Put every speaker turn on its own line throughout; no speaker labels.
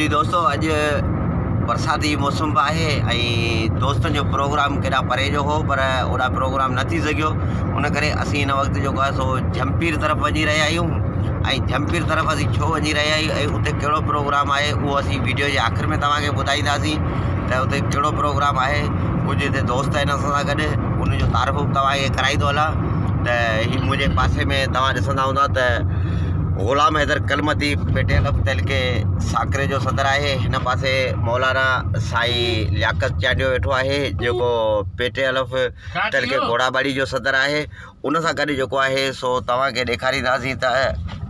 जी दोस्तों, अज बरसाती मौसम है। दोस्तन जो प्रोग्राम केड़ा परे जो हो पर ओड़ा प्रोग्राम न थी सको। उन करे असी इन वक्त जो सो जमपीर तरफ वही रहा आहियूं। जमपीर तरफ असी छो वही रहा आहियूं, उते केड़ो प्रोग्राम है वो असी वीडियो के आखिर में तव्हांखे ॿुधाईंदासीं त उते केड़ो प्रोग्राम है। कुछ इतने दोस्त आहिनि असां सां गॾु, उनजो तारफ़ तव्हांखे कराईंदो हलां। त ही मुंहिंजे पासे में तव्हां ॾिसंदा हूंदा त गुलाम हैदर कलमती पेटे अलफ़ तहलके साकरे जो सदर है। हिन पासे मौलाना साईं लियाकत चाडियो वेठो है जो पेटे अलफ़ तहलके घोड़ाबाड़ी जो सदर है। उन सां गॾु जेको आहे सो तव्हांखे ॾेखारींदासीं त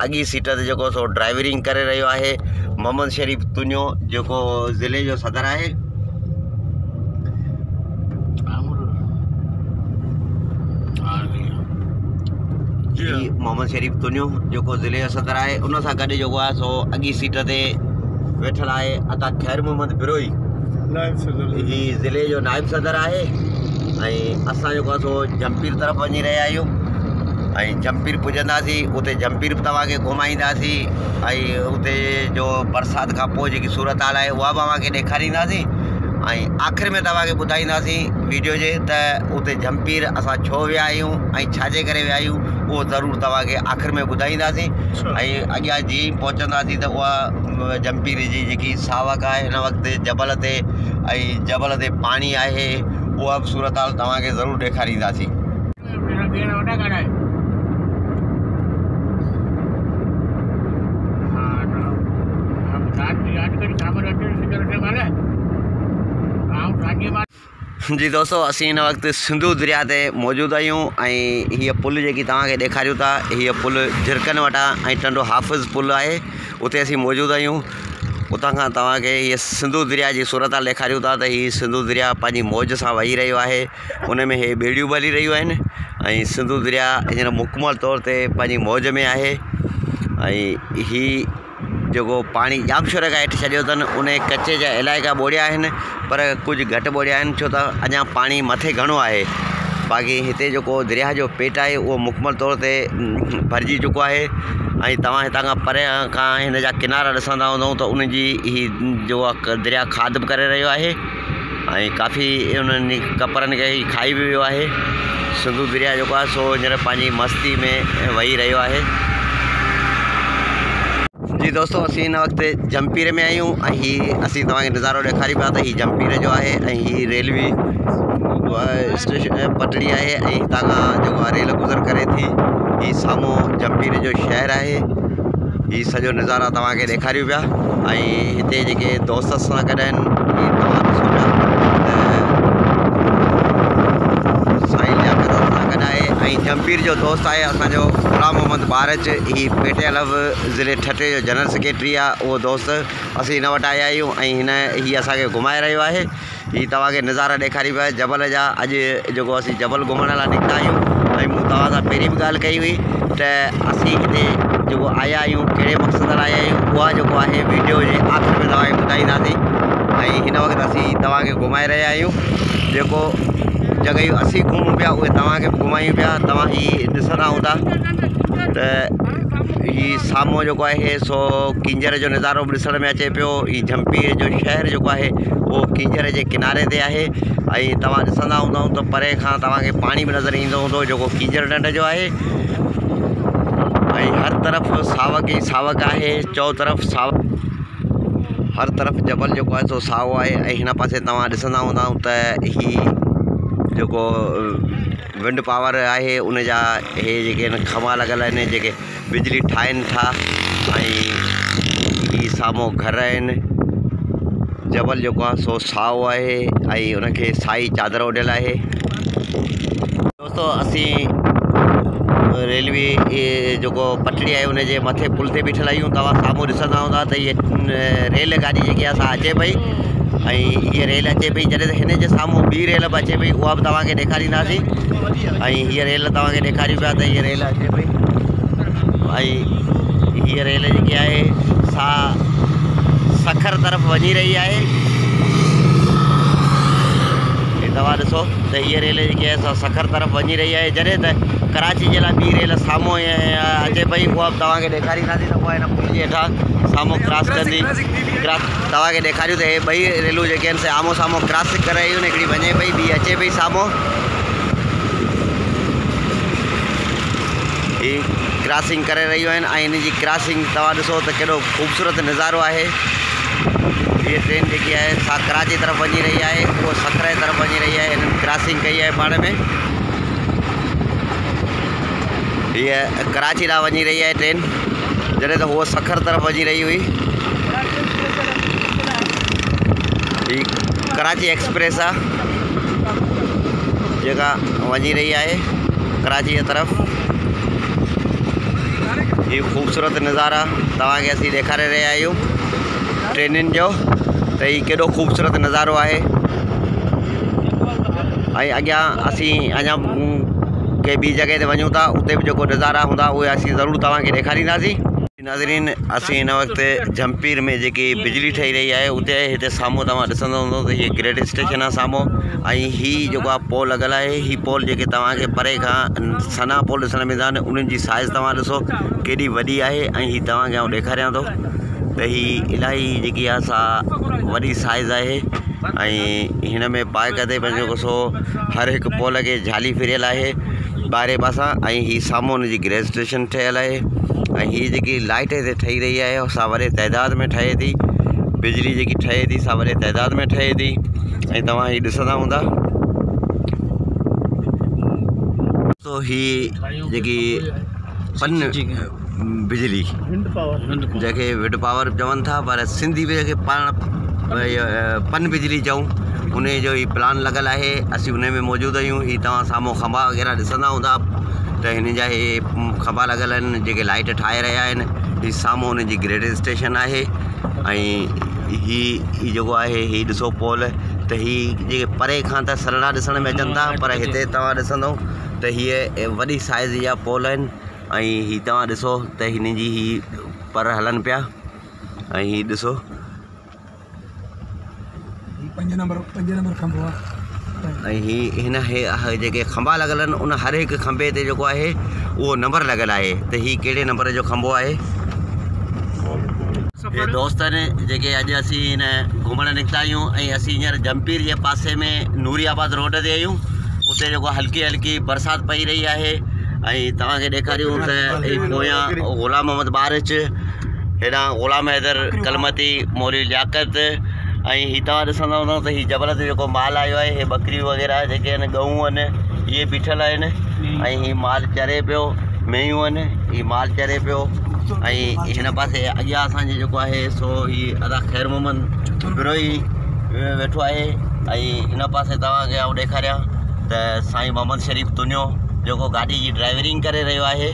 अॻी सीट ते जेको सो ड्राइवरिंग करे रहियो आहे मोहम्मद शरीफ तुनियो, जेको ज़िले जो सदर है। जी मोहम्मद शरीफ तुनियो जो ज़िले जो सदर है। उन सां गॾु जेको आहे सो अॻी सीट ते वेठल है अता खैर मोहम्मद बिरोई, ही ज़िले जो नायब सदर है। असां जेको सो जमपीर तरफ वही रहा आहियूं। जमपीर पुजंदासीं, उते जमपीर तव्हांखे घुमाईंदासीं। उते जो बरसात का पोइ जेकी सूरत हाल है वह तव्हांखे ॾेखारींदासीं। आखिर में तव्हांखे ॿुधाईंदासीं वीडियो जे त उते जमपीर असां छो विया आहियूं छाजे करे विया आहियूं, वो ज़रूर तव्हांखे आखिर में ॿुधाईंदासीं। अॻियां जीअं पहुचंदासीं त उहा जमपीर जी जेकी सावक है हिन वक्त जबल ते जबल ते पानी है, उहा बि सूरत हाल तव्हांखे ज़रूर ॾेखारींदासीं। जी दोस्तों, असी इन वक्त सिंधु दरिया ते मौजूद आहियूं। हीअ पुल जेकी तव्हांखे ॾेखारियूं था, हीअ पुल झिरकनि वटां टंडो हाफ़िज़ पुल है, उते असी मौजूद आहियूं। उतां खां तव्हांखे हीअ सिंधु दरिया जी सूरत हाल ॾेखारियूं था त हीअ सिंधु दरिया पंहिंजी मौज सां वही रहियो आहे। उन में हे ॿेड़ियूं ॿली रहियूं आहिनि। सिंधु दरिया हींअर मुकमल तौर ते पंहिंजी मौज में आहे। ही जो पानी जाम शोर का हेठि छॾियो अथनि, उन कचे जा इलाइक़ा ॿोड़िया आहिनि पर कुछ घटि ॿोड़िया आहिनि, छो त अञा पानी मथे घणो आहे। बाक़ी हिते जेको दरिया जो पेट है वो मुकमल तौर ते भरिजी चुको है। तव्हां हितां खां परे खां हिन जा किनारा ॾिसंदा हूंदव त उनजी ही जो दरिया खाद बि करे रहियो आहे। काफ़ी उन्हनि कपरनि खे खाई बि वियो आहे। सिंधु दरिया जेको आहे सो हींअर पंहिंजी मस्ती में वही रहियो आहे। जी दोस्तों, असी इन वक्त जमपीर में आहियूं। ही असी तव्हांखे नज़ारो ॾेखारी पिया त ही जमपीर जो है। ही रेलवे स्टेशन पटड़ी है। हितां खां जेको रेल गुज़र करे थी, ही साम्हूं जमपीर जो शहर है। ही सॼो नज़ारा तव्हांखे ॾेखारियूं पिया। हिते जेके दोस्त सां गॾु आहिनि, तव्हां ॾिसो पिया साईं लियाकत सां गॾु आहे। जमपीर जो दोस्त है असांजो गुलाम मोहम्मद बारच, ही पेटे अलफ़ ज़िले ठटे जो जनरल सेक्रेटरी है। वो दोस्त असी हिन वटि आया आहियूं। ही असांखे घुमाए रहियो आहे। ही तव्हांखे नज़ारा ॾेखारी पिया जबल जा। अॼु जेको असी जबल घुमण लाइ निकिता आहियूं। मूं तव्हां सां पहिरीं बि ॻाल्हि कई हुई त असी हिते जेको आया आहियूं कहिड़े मक़सद लाइ आया आहियूं, उहा जेको आहे वीडियो जे आख़िर में तव्हांखे ॿुधाईंदासीं। हिन वक़्तु असी तव्हांखे घुमाए रहिया आहियूं। जेको जॻहियूं असी घुमूं पिया उहे तव्हांखे बि घुमायूं पिया। तव्हां ही ॾिसंदा हूंदा त ही साम्हूं जेको आहे सो किंजर जो नज़ारो बि ॾिसण में अचे पियो। ही जमपीर जो शहर जेको आहे वो किंजर जे किनारे ते आहे। तव्हां ॾिसंदा हूंदव त परे खां तव्हांखे पानी बि नज़र ईंदो हूंदो जेको किंजर ढंढ जो आहे। हर तरफ़ सावक ही सावक आहे, चौ तरफ़ सावक, हर तरफ़ जबल जेको आहे सो साओ आहे। हिन पासे तव्हां ॾिसंदा हूंदा त ही जेको विंड पावर है, उन जा हे जेके खंभा लॻल आहिनि जेके बिजली ठाहिनि था। ही साम्हूं घर आहिनि। जबल जेको आहे सो साओ आहे। उनखे साई चादर ओढ़ियल आहे। दोस्तों, असी रेलवे जेको पटड़ी है उनजे मथे पुल ते बीठल आहियूं। तव्हां साम्हूं ॾिसंदा हूंदा त ये रेल गाॾी जेकी असां अचे पई, ये रेल अचे पई। जॾहिं त हिन जे साम्हूं ॿी रेल बि अचे पई, उहा बि तव्हांखे ॾेखारींदासीं। हीअ रेल तव्हांखे ॾेखारियूं पिया त हीअ रेल अचे पई। हीअ रेल जेकी आहे सा सखर तरफ़ वही रही है। तव्हां ॾिसो त हीअ रेल जेकी आहे सा सखर तरफ़ वही रही है। जॾहिं त कराची जे लाइ ॿी रेल साम्हूं अचे पई, उहा बि तव्हांखे ॾेखारींदासीं। त उहा हिन पुल जे हेठां साम्हूं क्रॉस कंदी। तव्हांखे ॾेखारियूं त हे ॿई रेलूं जेके आहिनि से आम्हूं साम्हूं क्रॉस करे रहियूं आहिनि। हिकिड़ी वञे पई, ॿी अचे पई साम्हूं। ही क्रॉसिंग करे रहियूं आहिनि ऐं हिन जी क्रॉसिंग तव्हां ॾिसो त केॾो ख़ूबसूरत नज़ारो आहे। ये ट्रेन जेकी आहे सा कराची तरफ़ वञी रही आहे, उहो सखर जी तरफ़ वञी रही आहे। हिननि क्रॉसिंग कई आहे पाण में। हीअ कराची ॾांहुं वञी रही आहे ट्रेन, जॾहिं त उहो सखर तरफ़ वञी रही हुई। ही कराची एक्सप्रेस आहे जेका वञी रही आहे कराची जी तरफ़। ही ख़ूबसूरत नज़ारा तव्हांखे असीं ॾेखारे रहिया आहियूं ट्रेनियुनि जो, त ही केॾो ख़ूबसूरत नज़ारो आहे। ऐं अॻियां असीं अञा के ॿी जॻह ते वञूं था, उते बि जेको नज़ारा हूंदा उहे असीं ज़रूरु तव्हांखे ॾेखारींदासीं। नाज़रीन, असीं हिन वक़्तु जमपीर में जेकी बिजली ठही रही आहे उते हिते साम्हूं तव्हां ॾिसंदो हूंदो त हीअ ग्रेड स्टेशन आहे साम्हूं। ऐं हीअ जेको आहे पोल लॻल आहे, हीअ पोल जेके तव्हांखे परे खां सना पोल ॾिसण में ईंदा आहिनि, उन्हनि जी साइज़ तव्हां ॾिसो केॾी वॾी आहे। ऐं हीअ तव्हांखे आउं ॾेखारियां थो त हीअ इलाही जेकी आहे सा वॾी साइज़ आहे। ऐं हिन में बाक़ाइदे पंहिंजो सो हर हिकु पोल खे जाली फिरियल आहे ॿाहिरे पासां। ऐं हीअ साम्हूं हुनजी ग्रेड स्टेशन ठहियल आहे। ऐं हीअ जेकी लाइट हिते ठही रही आहे सा वॾे तइदाद में ठहे थी। बिजली जेकी ठहे थी सा वॾे तइदाद में ठहे थी। ऐं तव्हां हीअ ॾिसंदा हूंदा तो हीअ जेकी पन बिजली जंहिंखे विंड पावर चवनि था, पर सिंधी में जंहिंखे पाण पन बिजली चऊं, उन जो ही प्लान लॻल आहे। असीं उन में मौजूदु आहियूं। हीअ तव्हां साम्हूं खंबा वग़ैरह ॾिसंदा हूंदा त हिन जा हे खंबा लॻल आहिनि जेके लाइट ठाहे रहिया आहिनि। हीअ साम्हूं हुन जी ग्रेड स्टेशन आहे। ऐं ही जेको आहे हीअ ॾिसो पोल, त हीअ जेके परे खां त सरड़ा ॾिसण में अचनि था, पर हिते तव्हां ॾिसंदव त हीअ वॾी साइज़ जा पोल आहिनि। ऐं हीअ तव्हां ॾिसो त हिन जी ही पर हलनि पिया। ऐं हीअ ॾिसो
5 नंबर खंबो आहे।
ऐं हिन जेके खंबा लॻल आहिनि उन हर हिकु खंबे ते जेको आहे उहो नंबर लॻल आहे त हीअ कहिड़े नंबर जो खंबो आहे। हे दोस्त आहिनि जेके अॼु असीं हिन घुमणु निकिता आहियूं ऐं असीं हींअर जमपीर जे पासे में नूरियाबाद रोड ते आहियूं। उते जेको हल्की हल्की बरसाति पई रही आहे। ऐं तव्हांखे ॾेखारियूं त पोयां ग़ुलाम मोहम्मद बारिश, हेॾां ग़ुलाम हैदर कलमती, मौलवी लियाकत। ऐं हीअ तव्हां ॾिसंदा हूंदव त हीअ जबल ते जेको माल आयो आहे, हे बकरियूं वग़ैरह जेके आहिनि, गऊं आहिनि, इहे बीठल आहिनि। ऐं हीअ माल चरे पियो, मेंहियूं आहिनि, हीअ माल चरे पियो। ऐं हिन पासे अॻियां असांजे जेको आहे सो हीअ अदा ख़ैर मोहम्मद बिरोई वेठो आहे। ऐं हिन पासे तव्हांखे आउं ॾेखारियां त साईं मोहम्मद शरीफ़ तुनियो जेको गाॾी जी ड्राइवरिंग करे रहियो आहे।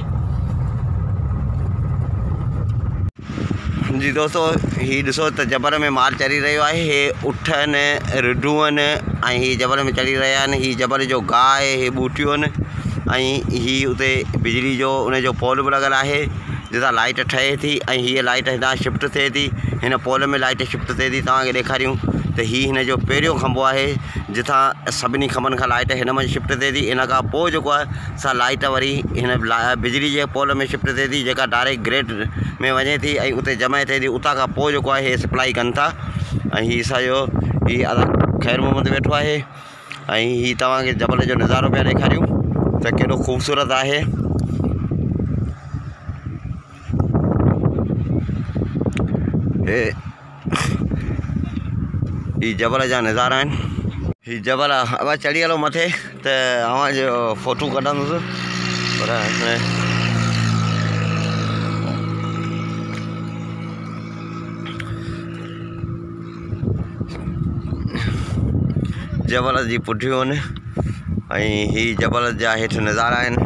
जी दोस्तो, हीअ ॾिसो त जबल में माल चढ़ी रहियो आहे। हे उठ आहिनि, रिढूं आहिनि ऐं हीअ जबल में चढ़ी रहिया आहिनि। हीअ जबल जो गाह आहे, हे ॿूटियूं आहिनि। ऐं हीअ उते बिजली जो उनजो पोल बि लॻल आहे जितां लाइट ठहे थी। ऐं हीअ लाइट हितां शिफ्ट थिए थी, हिन पोल में लाइट शिफ्ट थिए थी। तव्हांखे ॾेखारियूं त हीअ हिन जो पहिरियों खंबो आहे जितां सभिनी खंबनि खां लाइट हिन में शिफ्ट थिए थी। इन खां पोइ जेको आहे सा लाइट वरी हिन बिजली जे पोल में शिफ्ट थिए थी, जेका डायरेक्ट ग्रेड में वञे थी ऐं उते जमा थिए थी। उतां खां पोइ जेको आहे हे सप्लाई कनि था। ऐं हीअ असांजो हीअ अदा ख़ैर मोहम्मद वेठो आहे। ऐं हीअ तव्हांखे जबल जो नज़ारो पिया ॾेखारियूं त केॾो ख़ूबसूरत आहे। ही जबल जा नज़ारा आहिनि। ही जबल अब चढ़ी हलो मथे त अवां जो फोटो कढंदुसि, पर जबल जी पुठियूं आहिनि। ऐं ही जबल जा हेठि नज़ारा आहिनि।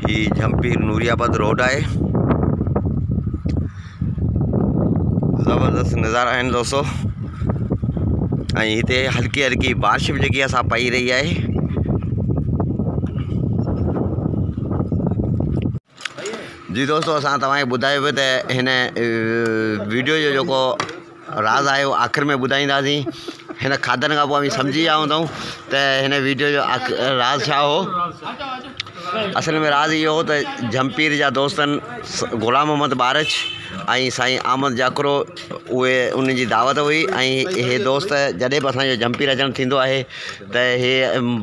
ही जमपीर नूरियाबाद रोड आहे। ज़बरदस्त नज़ारा आहिनि दोस्तों। ऐं हिते हल्की हल्की बारिश बि जेकी असां पई रही आहे। जी दोस्तों, असां तव्हांखे ॿुधायो पियो त हिन वीडियो जो जेको राज़ आहे उहो आख़िर में ॿुधाईंदासीं। हिन खाधनि खां पोइ असीं सम्झी विया हूंदऊं त हिन वीडियो जो राज़ छा हो। असल में राज़ इहो हो त जमपीर जा दोस्तनि ग़ुलाम मोहम्मद बारिश ऐं साईं अहमद जाकरो उहे उन जी दावत हुई ऐं इहे दोस्त जॾहिं बि असांजो जमपीर अचणु थींदो आहे त इहे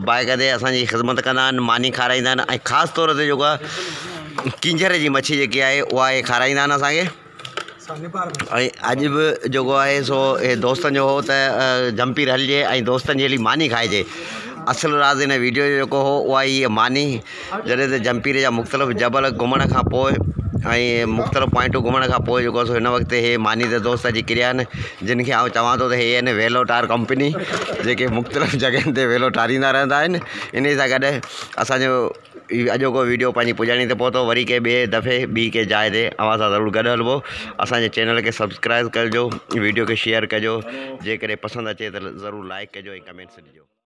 बाक़ाइदे असांजी ख़िदमत कंदा आहिनि, मानी खाराईंदा आहिनि ऐं ख़ासि तौर ते जेको आहे किंजर जी मच्छी जेकी आहे उहा इहे खाराईंदा आहिनि असांखे। ऐं अॼु बि जेको आहे सो इहे दोस्तनि जो हो त जमपीर हलिजे ऐं दोस्तनि जे हली मानी खाइजे। असुलु राज़ हिन वीडियो जो जेको हो उहा हीअ मानी जॾहिं त जमपीर जा मुख़्तलिफ़ जबल घुमण खां पोइ ऐं मुख़्तलिफ़ पॉइंटूं घुमण खां पोइ जेको सो हिन वक़्तु इहे मानी ते दोस्त अची किरिया आहिनि, जिन खे आउं चवां थो त हे आहिनि वेलो टार कंपनी जेके मुख़्तलिफ़ जॻहियुनि ते वेलो टारींदा रहंदा आहिनि। इन सां गॾु असांजो अॼोको वीडियो पंहिंजी पुॼाणी ते पहुतो। वरी के ॿिए दफ़े ॿी के जाइ ते अव्हां सां ज़रूरु गॾु हलिबो। असांजे चैनल खे सब्सक्राइब कजो, वीडियो खे शेयर कजो, जेकॾहिं पसंदि अचे त ज़रूरु लाइक कजो ऐं कमेंट्स ॾिजो।